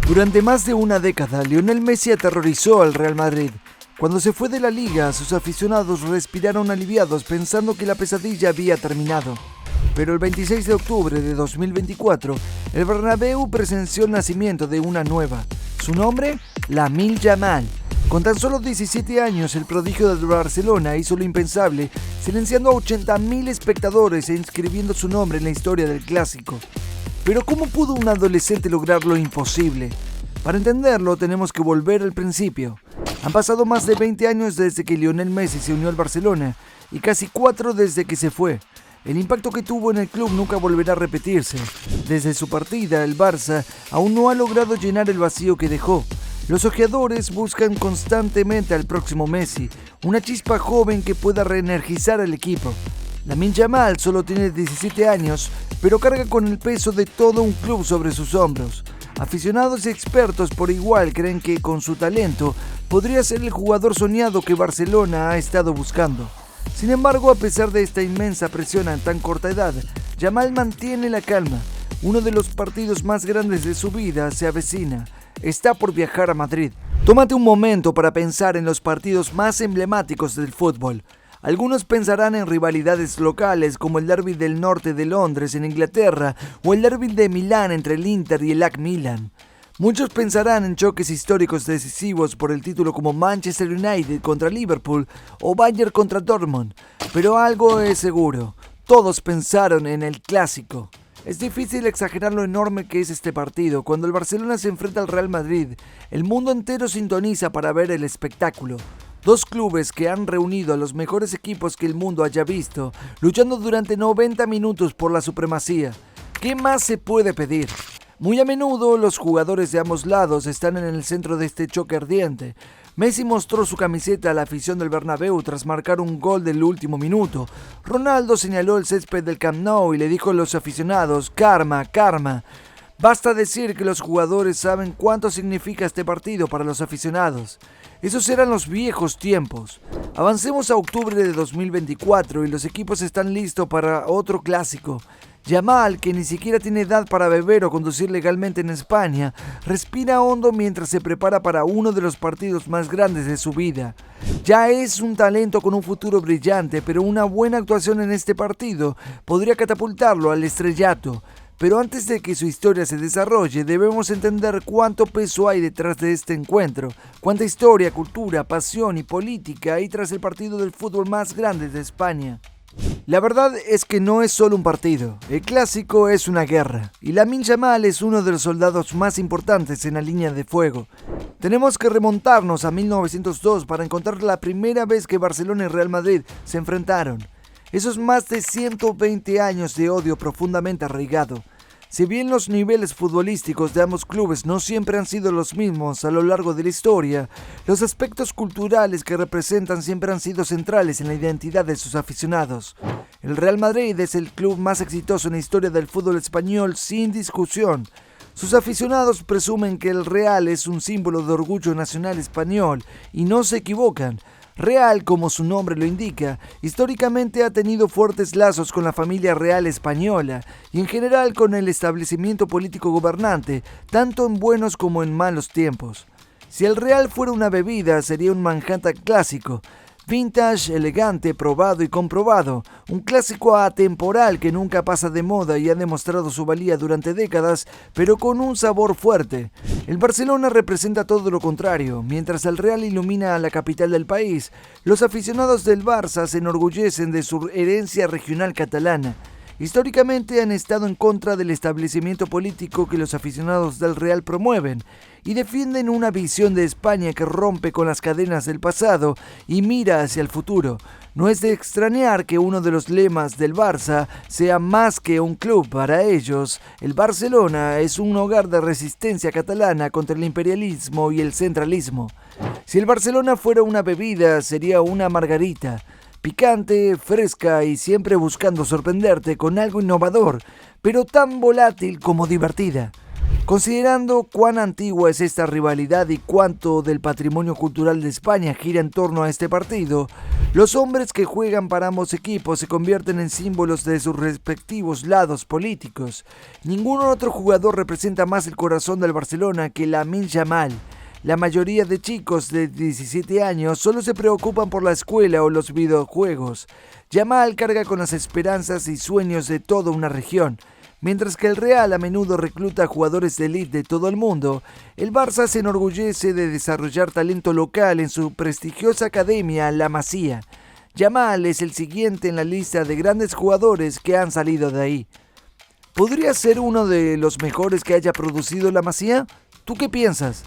Durante más de una década, Lionel Messi aterrorizó al Real Madrid. Cuando se fue de la liga, sus aficionados respiraron aliviados pensando que la pesadilla había terminado. Pero el 26 de octubre de 2024, el Bernabéu presenció el nacimiento de una nueva. Su nombre, Lamine Yamal. Con tan solo 17 años, el prodigio del Barcelona hizo lo impensable, silenciando a 80.000 espectadores e inscribiendo su nombre en la historia del clásico. Pero ¿cómo pudo un adolescente lograr lo imposible? Para entenderlo, tenemos que volver al principio. Han pasado más de 20 años desde que Lionel Messi se unió al Barcelona y casi 4 desde que se fue. El impacto que tuvo en el club nunca volverá a repetirse. Desde su partida, el Barça aún no ha logrado llenar el vacío que dejó. Los ojeadores buscan constantemente al próximo Messi, una chispa joven que pueda reenergizar al equipo. Lamine Yamal solo tiene 17 años, pero carga con el peso de todo un club sobre sus hombros. Aficionados y expertos por igual creen que con su talento podría ser el jugador soñado que Barcelona ha estado buscando. Sin embargo, a pesar de esta inmensa presión en tan corta edad, Yamal mantiene la calma. Uno de los partidos más grandes de su vida se avecina. Está por viajar a Madrid. Tómate un momento para pensar en los partidos más emblemáticos del fútbol. Algunos pensarán en rivalidades locales como el derbi del norte de Londres en Inglaterra o el derbi de Milán entre el Inter y el AC Milan. Muchos pensarán en choques históricos decisivos por el título como Manchester United contra Liverpool o Bayern contra Dortmund. Pero algo es seguro, todos pensaron en el clásico. Es difícil exagerar lo enorme que es este partido. Cuando el Barcelona se enfrenta al Real Madrid, el mundo entero sintoniza para ver el espectáculo. Dos clubes que han reunido a los mejores equipos que el mundo haya visto, luchando durante 90 minutos por la supremacía. ¿Qué más se puede pedir? Muy a menudo los jugadores de ambos lados están en el centro de este choque ardiente. Messi mostró su camiseta a la afición del Bernabéu tras marcar un gol del último minuto. Ronaldo señaló el césped del Camp Nou y le dijo a los aficionados: "Karma, karma". Basta decir que los jugadores saben cuánto significa este partido para los aficionados. Esos eran los viejos tiempos. Avancemos a octubre de 2024 y los equipos están listos para otro clásico. Yamal, que ni siquiera tiene edad para beber o conducir legalmente en España, respira hondo mientras se prepara para uno de los partidos más grandes de su vida. Ya es un talento con un futuro brillante, pero una buena actuación en este partido podría catapultarlo al estrellato. Pero antes de que su historia se desarrolle, debemos entender cuánto peso hay detrás de este encuentro, cuánta historia, cultura, pasión y política hay tras el partido del fútbol más grande de España. La verdad es que no es solo un partido, el clásico es una guerra, y Lamine Yamal es uno de los soldados más importantes en la línea de fuego. Tenemos que remontarnos a 1902 para encontrar la primera vez que Barcelona y Real Madrid se enfrentaron. Esos más de 120 años de odio profundamente arraigado. Si bien los niveles futbolísticos de ambos clubes no siempre han sido los mismos a lo largo de la historia, los aspectos culturales que representan siempre han sido centrales en la identidad de sus aficionados. El Real Madrid es el club más exitoso en la historia del fútbol español sin discusión. Sus aficionados presumen que el Real es un símbolo de orgullo nacional español y no se equivocan. Real, como su nombre lo indica, históricamente ha tenido fuertes lazos con la familia real española y en general con el establecimiento político gobernante, tanto en buenos como en malos tiempos. Si el Real fuera una bebida, sería un Manhattan clásico, vintage, elegante, probado y comprobado, un clásico atemporal que nunca pasa de moda y ha demostrado su valía durante décadas, pero con un sabor fuerte. El Barcelona representa todo lo contrario. Mientras el Real ilumina a la capital del país, los aficionados del Barça se enorgullecen de su herencia regional catalana. Históricamente han estado en contra del establecimiento político que los aficionados del Real promueven y defienden una visión de España que rompe con las cadenas del pasado y mira hacia el futuro. No es de extrañar que uno de los lemas del Barça sea más que un club. Para ellos, el Barcelona es un hogar de resistencia catalana contra el imperialismo y el centralismo. Si el Barcelona fuera una bebida, sería una margarita. Picante, fresca y siempre buscando sorprenderte con algo innovador, pero tan volátil como divertida. Considerando cuán antigua es esta rivalidad y cuánto del patrimonio cultural de España gira en torno a este partido, los hombres que juegan para ambos equipos se convierten en símbolos de sus respectivos lados políticos. Ningún otro jugador representa más el corazón del Barcelona que Lamine Yamal. La mayoría de chicos de 17 años solo se preocupan por la escuela o los videojuegos. Yamal carga con las esperanzas y sueños de toda una región. Mientras que el Real a menudo recluta jugadores de élite de todo el mundo, el Barça se enorgullece de desarrollar talento local en su prestigiosa academia La Masía. Yamal es el siguiente en la lista de grandes jugadores que han salido de ahí. ¿Podría ser uno de los mejores que haya producido La Masía? ¿Tú qué piensas?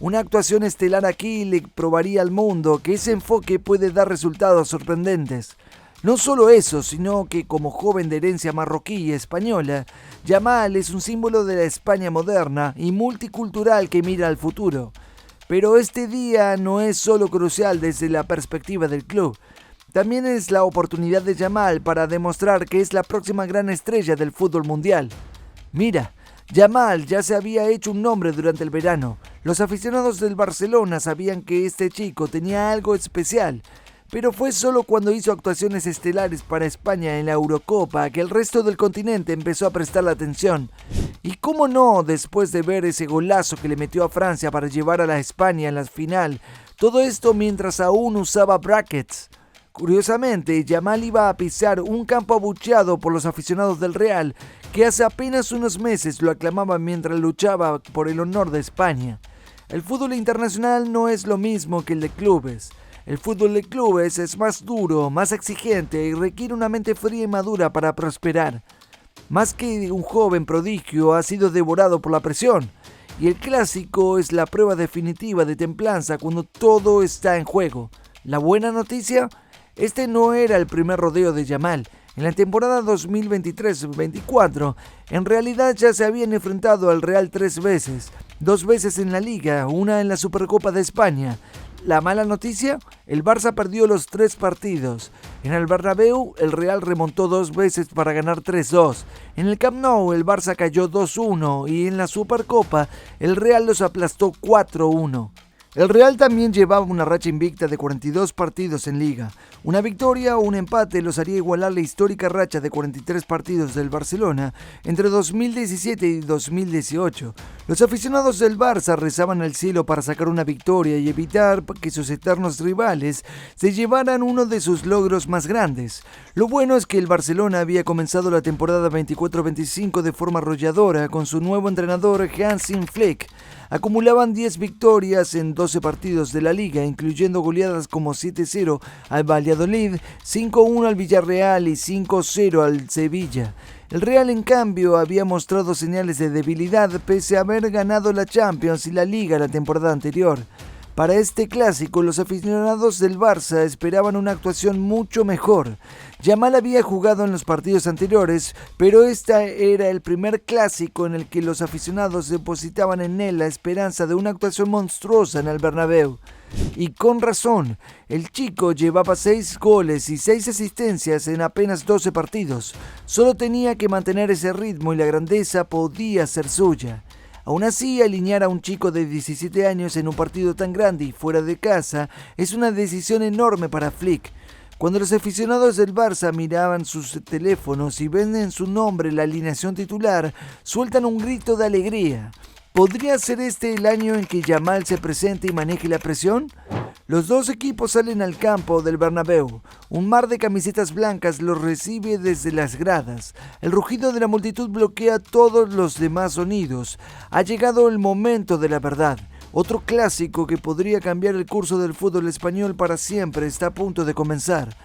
Una actuación estelar aquí le probaría al mundo que ese enfoque puede dar resultados sorprendentes. No solo eso, sino que como joven de herencia marroquí y española, Yamal es un símbolo de la España moderna y multicultural que mira al futuro. Pero este día no es solo crucial desde la perspectiva del club. También es la oportunidad de Yamal para demostrar que es la próxima gran estrella del fútbol mundial. Mira, Yamal ya se había hecho un nombre durante el verano. Los aficionados del Barcelona sabían que este chico tenía algo especial. Pero fue solo cuando hizo actuaciones estelares para España en la Eurocopa que el resto del continente empezó a prestarle atención. Y cómo no, después de ver ese golazo que le metió a Francia para llevar a la España en la final, todo esto mientras aún usaba brackets. Curiosamente, Yamal iba a pisar un campo abucheado por los aficionados del Real, que hace apenas unos meses lo aclamaban mientras luchaba por el honor de España. El fútbol internacional no es lo mismo que el de clubes. El fútbol de clubes es más duro, más exigente y requiere una mente fría y madura para prosperar. Más que un joven prodigio, ha sido devorado por la presión. Y el clásico es la prueba definitiva de templanza cuando todo está en juego. La buena noticia, este no era el primer rodeo de Yamal. En la temporada 2023-24, en realidad ya se habían enfrentado al Real 3 veces. 2 veces en la Liga, una en la Supercopa de España. La mala noticia, el Barça perdió los 3 partidos. En el Bernabéu, el Real remontó 2 veces para ganar 3-2. En el Camp Nou, el Barça cayó 2-1 y en la Supercopa, el Real los aplastó 4-1. El Real también llevaba una racha invicta de 42 partidos en Liga. Una victoria o un empate los haría igualar la histórica racha de 43 partidos del Barcelona entre 2017 y 2018. Los aficionados del Barça rezaban al cielo para sacar una victoria y evitar que sus eternos rivales se llevaran uno de sus logros más grandes. Lo bueno es que el Barcelona había comenzado la temporada 24-25 de forma arrolladora con su nuevo entrenador Hansi Flick. Acumulaban 10 victorias en 12 partidos de la liga, incluyendo goleadas como 7-0 al Valladolid, 5-1 al Villarreal y 5-0 al Sevilla. El Real, en cambio, había mostrado señales de debilidad pese a haber ganado la Champions y la Liga la temporada anterior. Para este clásico, los aficionados del Barça esperaban una actuación mucho mejor. Yamal había jugado en los partidos anteriores, pero este era el primer clásico en el que los aficionados depositaban en él la esperanza de una actuación monstruosa en el Bernabéu. Y con razón, el chico llevaba 6 goles y 6 asistencias en apenas 12 partidos. Solo tenía que mantener ese ritmo y la grandeza podía ser suya. Aún así, alinear a un chico de 17 años en un partido tan grande y fuera de casa es una decisión enorme para Flick. Cuando los aficionados del Barça miraban sus teléfonos y ven en su nombre la alineación titular, sueltan un grito de alegría. ¿Podría ser este el año en que Yamal se presente y maneje la presión? Los dos equipos salen al campo del Bernabéu. Un mar de camisetas blancas los recibe desde las gradas. El rugido de la multitud bloquea todos los demás sonidos. Ha llegado el momento de la verdad. Otro clásico que podría cambiar el curso del fútbol español para siempre está a punto de comenzar.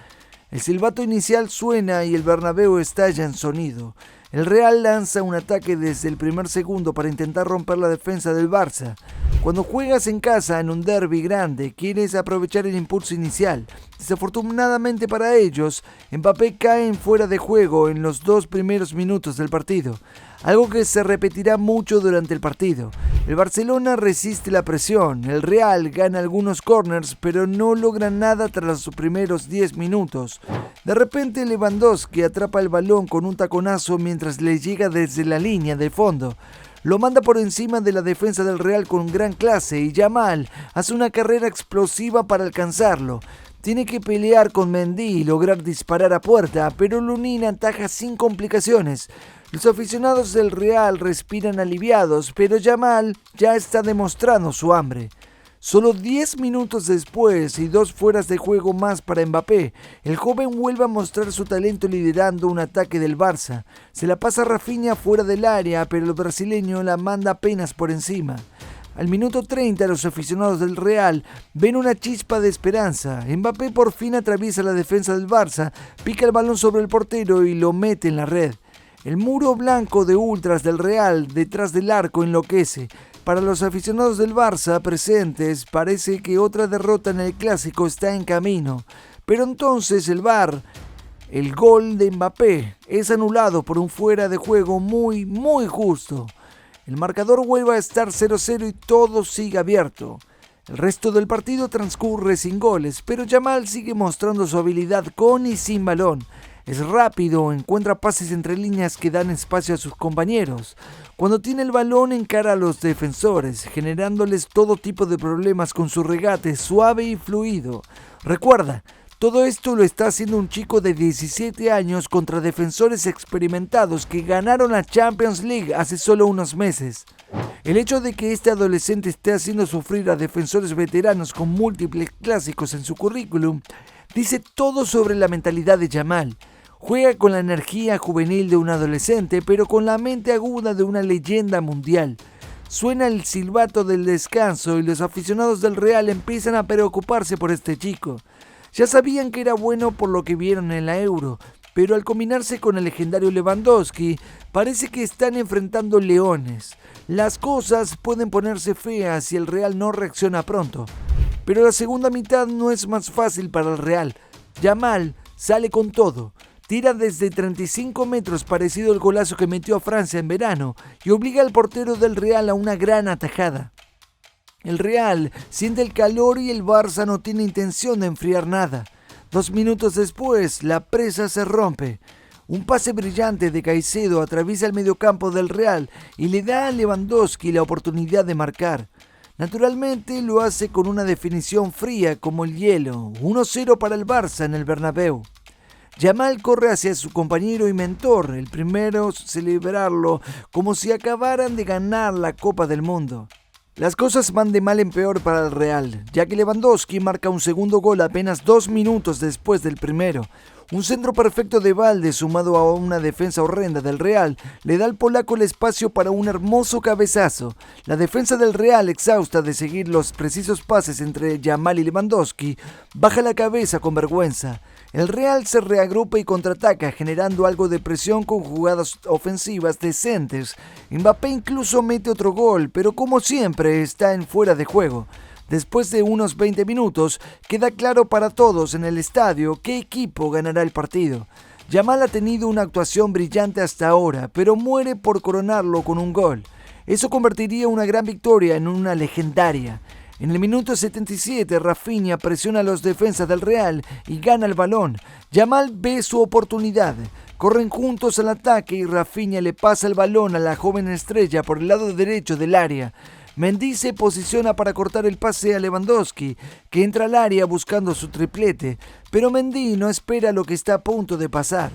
El silbato inicial suena y el Bernabéu estalla en sonido. El Real lanza un ataque desde el primer segundo para intentar romper la defensa del Barça. Cuando juegas en casa en un derbi grande, quieres aprovechar el impulso inicial. Desafortunadamente para ellos, Mbappé cae en fuera de juego en los 2 primeros minutos del partido, algo que se repetirá mucho durante el partido. El Barcelona resiste la presión, el Real gana algunos corners, pero no logra nada tras los primeros 10 minutos. De repente Lewandowski atrapa el balón con un taconazo mientras le llega desde la línea de fondo. lo manda por encima de la defensa del Real con gran clase y Yamal hace una carrera explosiva para alcanzarlo. Tiene que pelear con Mendy y lograr disparar a puerta, pero Lunin ataja sin complicaciones. Los aficionados del Real respiran aliviados, pero Yamal ya está demostrando su hambre. Solo 10 minutos después y 2 fueras de juego más para Mbappé, el joven vuelve a mostrar su talento liderando un ataque del Barça. Se la pasa a Rafinha fuera del área, pero el brasileño la manda apenas por encima. Al minuto 30 los aficionados del Real ven una chispa de esperanza. Mbappé por fin atraviesa la defensa del Barça, pica el balón sobre el portero y lo mete en la red. El muro blanco de ultras del Real detrás del arco enloquece. Para los aficionados del Barça presentes, parece que otra derrota en el Clásico está en camino. Pero entonces el VAR, el gol de Mbappé, es anulado por un fuera de juego muy justo. El marcador vuelve a estar 0-0 y todo sigue abierto. El resto del partido transcurre sin goles, pero Yamal sigue mostrando su habilidad con y sin balón. Es rápido, encuentra pases entre líneas que dan espacio a sus compañeros. Cuando tiene el balón encara a los defensores, generándoles todo tipo de problemas con su regate suave y fluido. Recuerda, todo esto lo está haciendo un chico de 17 años contra defensores experimentados que ganaron la Champions League hace solo unos meses. El hecho de que este adolescente esté haciendo sufrir a defensores veteranos con múltiples clásicos en su currículum dice todo sobre la mentalidad de Yamal. Juega con la energía juvenil de un adolescente, pero con la mente aguda de una leyenda mundial. Suena el silbato del descanso y los aficionados del Real empiezan a preocuparse por este chico. Ya sabían que era bueno por lo que vieron en la Euro, pero al combinarse con el legendario Lewandowski, parece que están enfrentando leones. Las cosas pueden ponerse feas si el Real no reacciona pronto. Pero la segunda mitad no es más fácil para el Real. Yamal sale con todo. Tira desde 35 metros parecido al golazo que metió a Francia en verano y obliga al portero del Real a una gran atajada. El Real siente el calor y el Barça no tiene intención de enfriar nada. 2 minutos después, la presa se rompe. Un pase brillante de Caicedo atraviesa el mediocampo del Real y le da a Lewandowski la oportunidad de marcar. Naturalmente lo hace con una definición fría como el hielo. 1-0 para el Barça en el Bernabéu. Yamal corre hacia su compañero y mentor, el primero celebrarlo como si acabaran de ganar la Copa del Mundo. Las cosas van de mal en peor para el Real, ya que Lewandowski marca un segundo gol apenas 2 minutos después del primero. Un centro perfecto de Valde sumado a una defensa horrenda del Real le da al polaco el espacio para un hermoso cabezazo. La defensa del Real, exhausta de seguir los precisos pases entre Yamal y Lewandowski, baja la cabeza con vergüenza. El Real se reagrupa y contraataca, generando algo de presión con jugadas ofensivas decentes. Mbappé incluso mete otro gol, pero como siempre está en fuera de juego. Después de unos 20 minutos, queda claro para todos en el estadio qué equipo ganará el partido. Yamal ha tenido una actuación brillante hasta ahora, pero muere por coronarlo con un gol. Eso convertiría una gran victoria en una legendaria. En el minuto 77, Rafinha presiona a los defensas del Real y gana el balón. Yamal ve su oportunidad. Corren juntos al ataque y Rafinha le pasa el balón a la joven estrella por el lado derecho del área. Mendy se posiciona para cortar el pase a Lewandowski, que entra al área buscando su triplete, pero Mendy no espera lo que está a punto de pasar.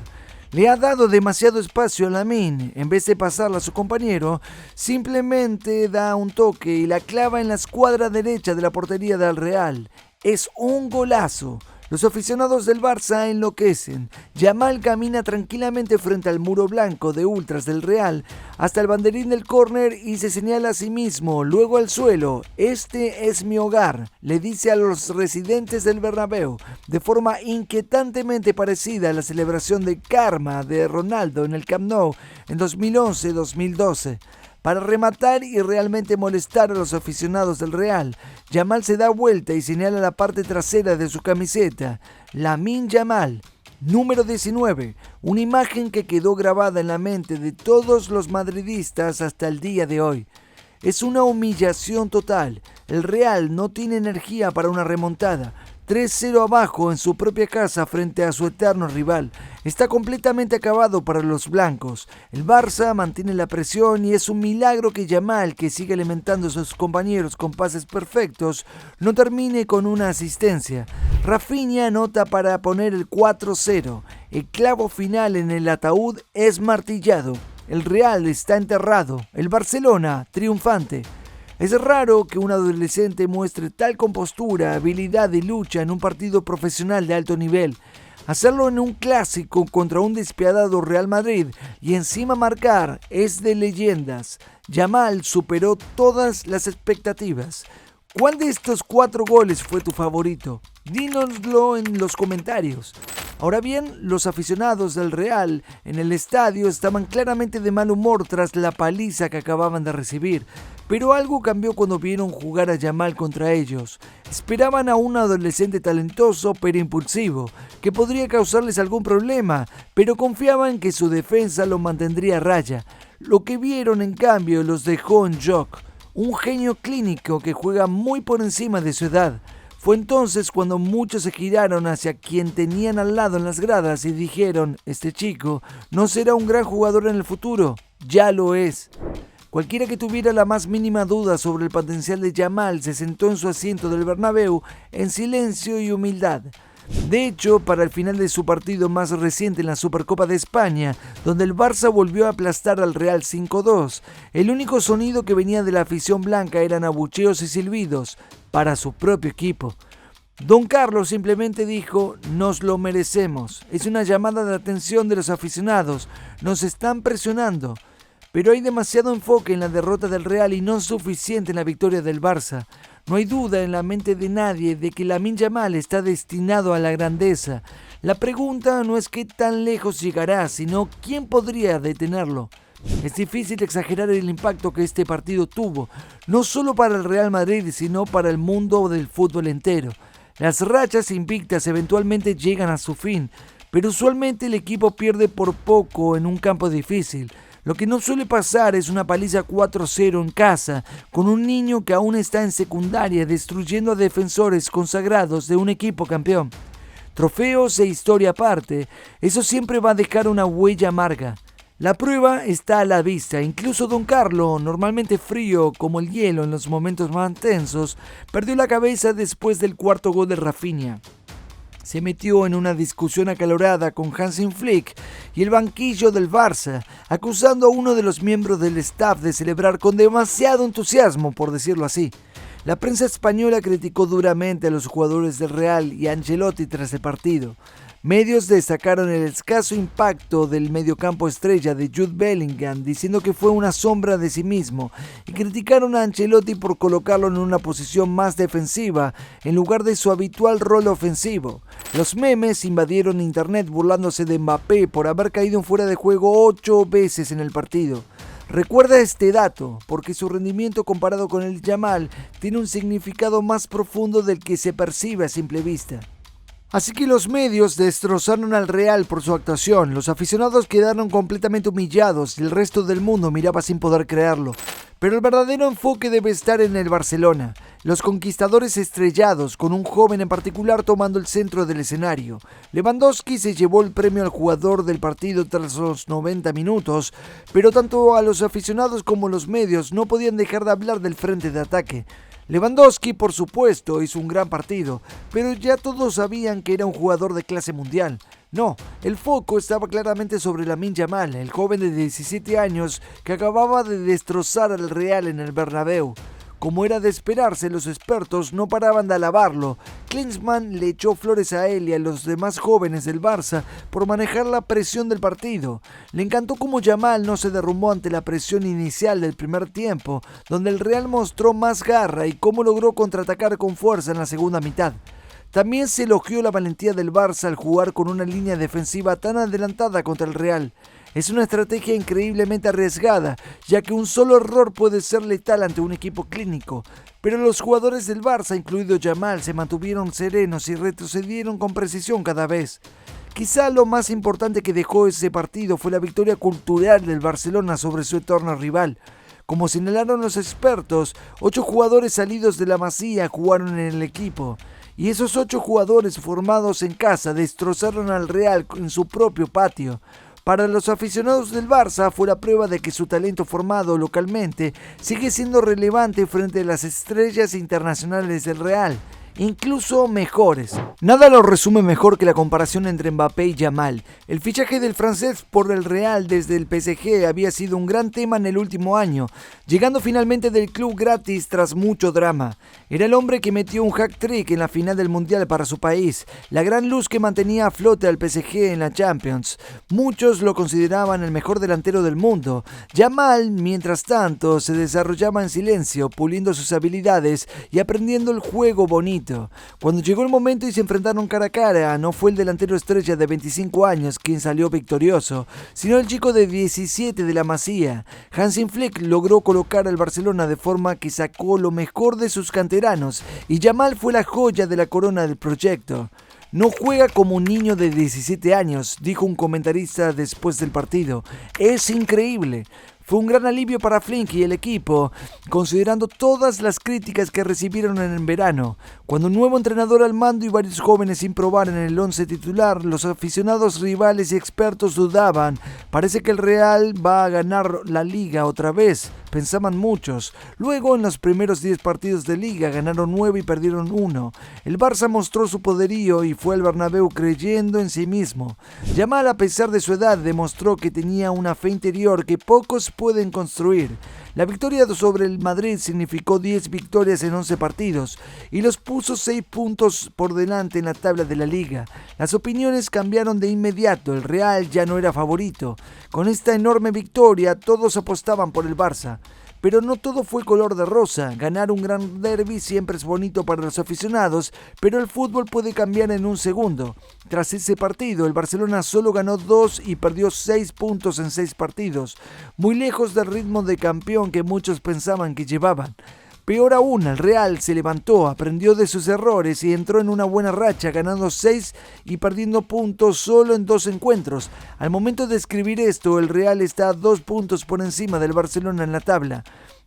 Le ha dado demasiado espacio a Lamine. En vez de pasarla a su compañero, simplemente da un toque y la clava en la escuadra derecha de la portería del Real. Es un golazo. Los aficionados del Barça enloquecen. Yamal camina tranquilamente frente al muro blanco de ultras del Real hasta el banderín del córner y se señala a sí mismo, luego al suelo. Este es mi hogar, le dice a los residentes del Bernabéu, de forma inquietantemente parecida a la celebración de karma de Ronaldo en el Camp Nou en 2011-2012. Para rematar y realmente molestar a los aficionados del Real, Yamal se da vuelta y señala la parte trasera de su camiseta. Lamine Yamal, número 19, una imagen que quedó grabada en la mente de todos los madridistas hasta el día de hoy. Es una humillación total. El Real no tiene energía para una remontada. 3-0 abajo en su propia casa frente a su eterno rival. Está completamente acabado para los blancos. El Barça mantiene la presión y es un milagro que Yamal, que sigue alimentando a sus compañeros con pases perfectos, no termine con una asistencia. Rafinha anota para poner el 4-0. El clavo final en el ataúd es martillado. El Real está enterrado. El Barcelona triunfante. Es raro que un adolescente muestre tal compostura, habilidad y lucha en un partido profesional de alto nivel. Hacerlo en un clásico contra un despiadado Real Madrid y encima marcar es de leyendas. Yamal superó todas las expectativas. ¿Cuál de estos 4 goles fue tu favorito? Dínoslo en los comentarios. Ahora bien, los aficionados del Real en el estadio estaban claramente de mal humor tras la paliza que acababan de recibir, pero algo cambió cuando vieron jugar a Yamal contra ellos. Esperaban a un adolescente talentoso pero impulsivo, que podría causarles algún problema, pero confiaban que su defensa lo mantendría a raya. Lo que vieron, en cambio, los dejó en shock. Un genio clínico que juega muy por encima de su edad. Fue entonces cuando muchos se giraron hacia quien tenían al lado en las gradas y dijeron: este chico no será un gran jugador en el futuro, ya lo es. Cualquiera que tuviera la más mínima duda sobre el potencial de Yamal se sentó en su asiento del Bernabéu en silencio y humildad. De hecho, para el final de su partido más reciente en la Supercopa de España, donde el Barça volvió a aplastar al Real 5-2, el único sonido que venía de la afición blanca eran abucheos y silbidos para su propio equipo. Don Carlos simplemente dijo: nos lo merecemos. Es una llamada de atención de los aficionados, nos están presionando. Pero hay demasiado enfoque en la derrota del Real y no suficiente en la victoria del Barça. No hay duda en la mente de nadie de que Lamine Yamal está destinado a la grandeza. La pregunta no es qué tan lejos llegará, sino quién podría detenerlo. Es difícil exagerar el impacto que este partido tuvo, no solo para el Real Madrid, sino para el mundo del fútbol entero. Las rachas invictas eventualmente llegan a su fin, pero usualmente el equipo pierde por poco en un campo difícil. Lo que no suele pasar es una paliza 4-0 en casa, con un niño que aún está en secundaria destruyendo a defensores consagrados de un equipo campeón. Trofeos e historia aparte, eso siempre va a dejar una huella amarga. La prueba está a la vista. Incluso Don Carlo, normalmente frío como el hielo en los momentos más tensos, perdió la cabeza después del 4º gol de Rafinha. Se metió en una discusión acalorada con Hansi Flick y el banquillo del Barça, acusando a uno de los miembros del staff de celebrar con demasiado entusiasmo, por decirlo así. La prensa española criticó duramente a los jugadores del Real y a Ancelotti tras el partido. Medios destacaron el escaso impacto del mediocampo estrella de Jude Bellingham, diciendo que fue una sombra de sí mismo, y criticaron a Ancelotti por colocarlo en una posición más defensiva en lugar de su habitual rol ofensivo. Los memes invadieron internet burlándose de Mbappé por haber caído en fuera de juego 8 veces en el partido. Recuerda este dato, porque su rendimiento comparado con el Yamal tiene un significado más profundo del que se percibe a simple vista. Así que los medios destrozaron al Real por su actuación, los aficionados quedaron completamente humillados y el resto del mundo miraba sin poder creerlo. Pero el verdadero enfoque debe estar en el Barcelona, los conquistadores estrellados, con un joven en particular tomando el centro del escenario. Lewandowski se llevó el premio al jugador del partido tras los 90 minutos, pero tanto a los aficionados como los medios no podían dejar de hablar del frente de ataque. Lewandowski, por supuesto, hizo un gran partido, pero ya todos sabían que era un jugador de clase mundial. No, el foco estaba claramente sobre Lamine Yamal, el joven de 17 años que acababa de destrozar al Real en el Bernabéu. Como era de esperarse, los expertos no paraban de alabarlo. Klinsmann le echó flores a él y a los demás jóvenes del Barça por manejar la presión del partido. Le encantó cómo Yamal no se derrumbó ante la presión inicial del primer tiempo, donde el Real mostró más garra y cómo logró contraatacar con fuerza en la segunda mitad. También se elogió la valentía del Barça al jugar con una línea defensiva tan adelantada contra el Real. Es una estrategia increíblemente arriesgada, ya que un solo error puede ser letal ante un equipo clínico. Pero los jugadores del Barça, incluido Yamal, se mantuvieron serenos y retrocedieron con precisión cada vez. Quizá lo más importante que dejó ese partido fue la victoria cultural del Barcelona sobre su eterno rival. Como señalaron los expertos, 8 jugadores salidos de la Masía jugaron en el equipo. y esos 8 jugadores formados en casa destrozaron al Real en su propio patio. Para los aficionados del Barça fue la prueba de que su talento formado localmente sigue siendo relevante frente a las estrellas internacionales del Real, incluso mejores. Nada lo resume mejor que la comparación entre Mbappé y Yamal. El fichaje del francés por el Real desde el PSG había sido un gran tema en el último año, llegando finalmente del club gratis tras mucho drama. Era el hombre que metió un hat-trick en la final del Mundial para su país, la gran luz que mantenía a flote al PSG en la Champions. Muchos lo consideraban el mejor delantero del mundo. Yamal, mientras tanto, se desarrollaba en silencio, puliendo sus habilidades y aprendiendo el juego bonito. Cuando llegó el momento y se enfrentaron cara a cara, no fue el delantero estrella de 25 años quien salió victorioso, sino el chico de 17 de la Masía. Hansi Flick logró colocar al Barcelona de forma que sacó lo mejor de sus canteranos, y Yamal fue la joya de la corona del proyecto. No juega como un niño de 17 años, dijo un comentarista después del partido. Es increíble. Fue un gran alivio para Flick y el equipo, considerando todas las críticas que recibieron en el verano. Cuando un nuevo entrenador al mando y varios jóvenes sin probar en el 11 titular, los aficionados, rivales y expertos dudaban. Parece que el Real va a ganar la Liga otra vez, pensaban muchos. Luego, en los primeros 10 partidos de Liga, ganaron 9 y perdieron 1. El Barça mostró su poderío y fue al Bernabéu creyendo en sí mismo. Yamal, a pesar de su edad, demostró que tenía una fe interior que pocos pueden construir. La victoria sobre el Madrid significó 10 victorias en 11 partidos y los puso 6 puntos por delante en la tabla de la Liga. Las opiniones cambiaron de inmediato, el Real ya no era favorito. Con esta enorme victoria todos apostaban por el Barça. Pero no todo fue color de rosa. Ganar un gran derbi siempre es bonito para los aficionados, pero el fútbol puede cambiar en un segundo. Tras ese partido, el Barcelona solo ganó 2 y perdió 6 puntos en 6 partidos, muy lejos del ritmo de campeón que muchos pensaban que llevaban. Peor aún, el Real se levantó, aprendió de sus errores y entró en una buena racha, ganando 6 y perdiendo puntos solo en 2 encuentros. Al momento de escribir esto, el Real está a 2 puntos por encima del Barcelona en la tabla.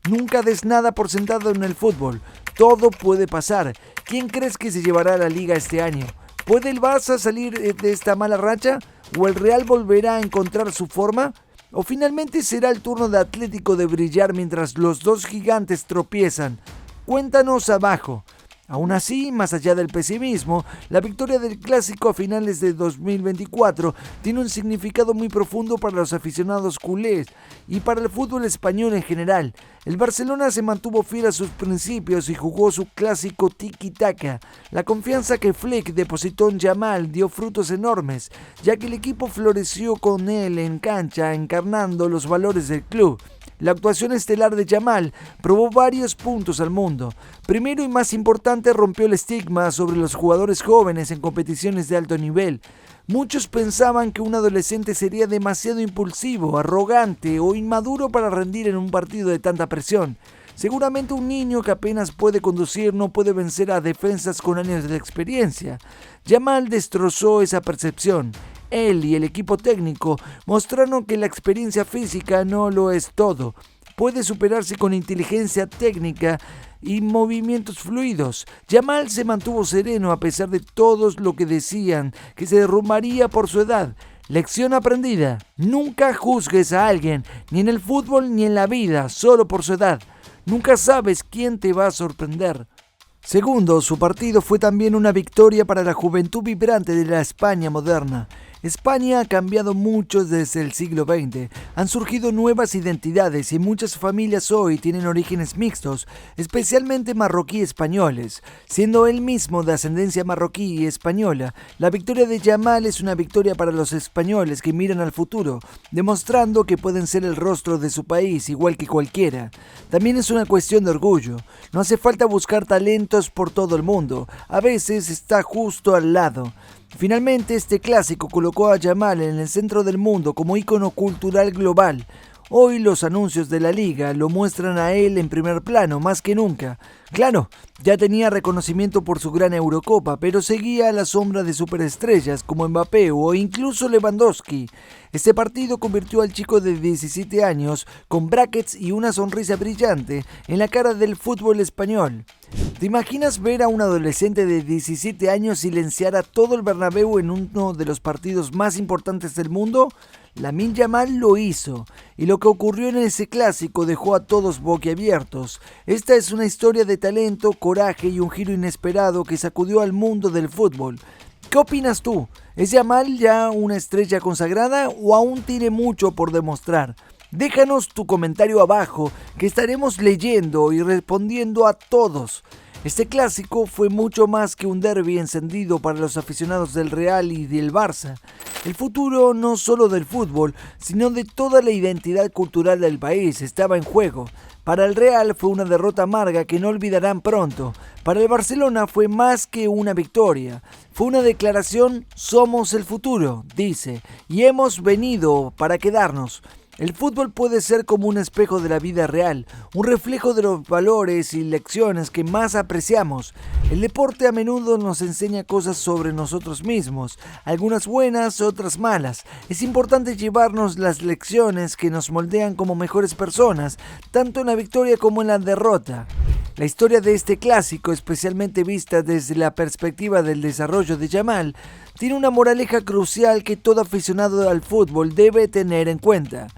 Nunca des nada por sentado en el fútbol, todo puede pasar. ¿Quién crees que se llevará la Liga este año? ¿Puede el Barça salir de esta mala racha? ¿O el Real volverá a encontrar su forma? ¿O finalmente será el turno de Atlético de brillar mientras los dos gigantes tropiezan? Cuéntanos abajo. Aún así, más allá del pesimismo, la victoria del Clásico a finales de 2024 tiene un significado muy profundo para los aficionados culés y para el fútbol español en general. El Barcelona se mantuvo fiel a sus principios y jugó su clásico tiki-taka. La confianza que Flick depositó en Yamal dio frutos enormes, ya que el equipo floreció con él en cancha, encarnando los valores del club. La actuación estelar de Yamal probó varios puntos al mundo. Primero y más importante, rompió el estigma sobre los jugadores jóvenes en competiciones de alto nivel. Muchos pensaban que un adolescente sería demasiado impulsivo, arrogante o inmaduro para rendir en un partido de tanta presión. Seguramente un niño que apenas puede conducir no puede vencer a defensas con años de experiencia. Yamal destrozó esa percepción. Él y el equipo técnico mostraron que la experiencia física no lo es todo. Puede superarse con inteligencia técnica y movimientos fluidos. Yamal se mantuvo sereno a pesar de todos lo que decían que se derrumbaría por su edad. Lección aprendida: nunca juzgues a alguien, ni en el fútbol ni en la vida, solo por su edad. Nunca sabes quién te va a sorprender. Segundo, su partido fue también una victoria para la juventud vibrante de la España moderna. España ha cambiado mucho desde el siglo XX. Han surgido nuevas identidades y muchas familias hoy tienen orígenes mixtos, especialmente marroquí-españoles. Siendo él mismo de ascendencia marroquí y española, la victoria de Yamal es una victoria para los españoles que miran al futuro, demostrando que pueden ser el rostro de su país igual que cualquiera. También es una cuestión de orgullo. No hace falta buscar talentos por todo el mundo. A veces está justo al lado. Finalmente, este clásico colocó a Yamal en el centro del mundo como ícono cultural global. Hoy los anuncios de la liga lo muestran a él en primer plano, más que nunca. Claro, ya tenía reconocimiento por su gran Eurocopa, pero seguía a la sombra de superestrellas como Mbappé o incluso Lewandowski. Este partido convirtió al chico de 17 años con brackets y una sonrisa brillante en la cara del fútbol español. ¿Te imaginas ver a un adolescente de 17 años silenciar a todo el Bernabéu en uno de los partidos más importantes del mundo? Lamine Yamal lo hizo, y lo que ocurrió en ese clásico dejó a todos boquiabiertos. Esta es una historia de talento, coraje y un giro inesperado que sacudió al mundo del fútbol. ¿Qué opinas tú? ¿Es Yamal ya una estrella consagrada o aún tiene mucho por demostrar? Déjanos tu comentario abajo, que estaremos leyendo y respondiendo a todos. Este clásico fue mucho más que un derbi encendido para los aficionados del Real y del Barça. El futuro no solo del fútbol, sino de toda la identidad cultural del país estaba en juego. Para el Real fue una derrota amarga que no olvidarán pronto. Para el Barcelona fue más que una victoria. Fue una declaración: somos el futuro, dice, y hemos venido para quedarnos. El fútbol puede ser como un espejo de la vida real, un reflejo de los valores y lecciones que más apreciamos. El deporte a menudo nos enseña cosas sobre nosotros mismos, algunas buenas, otras malas. Es importante llevarnos las lecciones que nos moldean como mejores personas, tanto en la victoria como en la derrota. La historia de este clásico, especialmente vista desde la perspectiva del desarrollo de Yamal, tiene una moraleja crucial que todo aficionado al fútbol debe tener en cuenta.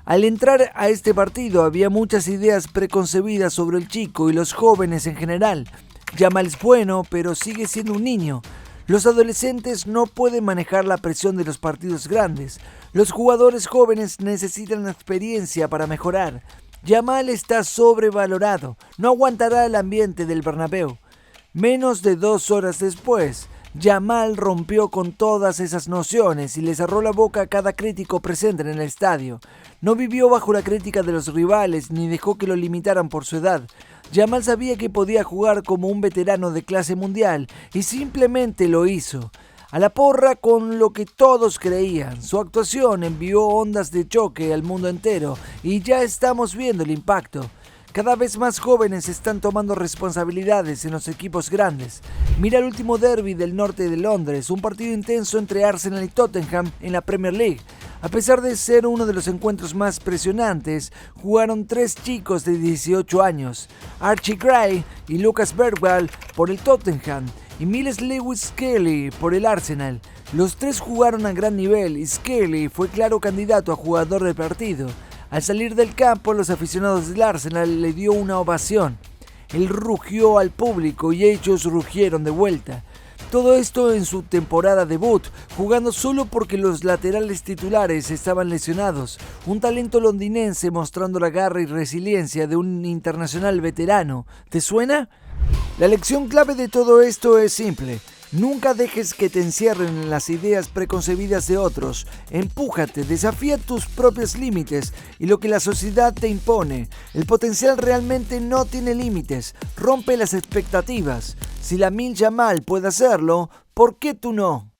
Al entrar a este partido había muchas ideas preconcebidas sobre el chico y los jóvenes en general. Yamal es bueno, pero sigue siendo un niño. Los adolescentes no pueden manejar la presión de los partidos grandes. Los jugadores jóvenes necesitan experiencia para mejorar. Yamal está sobrevalorado, no aguantará el ambiente del Bernabéu. Menos de 2 horas después, Yamal rompió con todas esas nociones y le cerró la boca a cada crítico presente en el estadio. No vivió bajo la crítica de los rivales ni dejó que lo limitaran por su edad. Yamal sabía que podía jugar como un veterano de clase mundial y simplemente lo hizo. A la porra con lo que todos creían. Su actuación envió ondas de choque al mundo entero y ya estamos viendo el impacto. Cada vez más jóvenes están tomando responsabilidades en los equipos grandes. Mira el último derbi del norte de Londres, un partido intenso entre Arsenal y Tottenham en la Premier League. A pesar de ser uno de los encuentros más presionantes, jugaron 3 chicos de 18 años, Archie Gray y Lucas Bergwall por el Tottenham y Miles Lewis Skelly por el Arsenal. Los 3 jugaron a gran nivel y Skelly fue claro candidato a jugador del partido. Al salir del campo, los aficionados del Arsenal le dio una ovación. Él rugió al público y ellos rugieron de vuelta. Todo esto en su temporada debut, jugando solo porque los laterales titulares estaban lesionados. Un talento londinense mostrando la garra y resiliencia de un internacional veterano. ¿Te suena? La lección clave de todo esto es simple. Nunca dejes que te encierren en las ideas preconcebidas de otros. Empújate, desafía tus propios límites y lo que la sociedad te impone. El potencial realmente no tiene límites. Rompe las expectativas. Si Lamine Yamal puede hacerlo, ¿por qué tú no?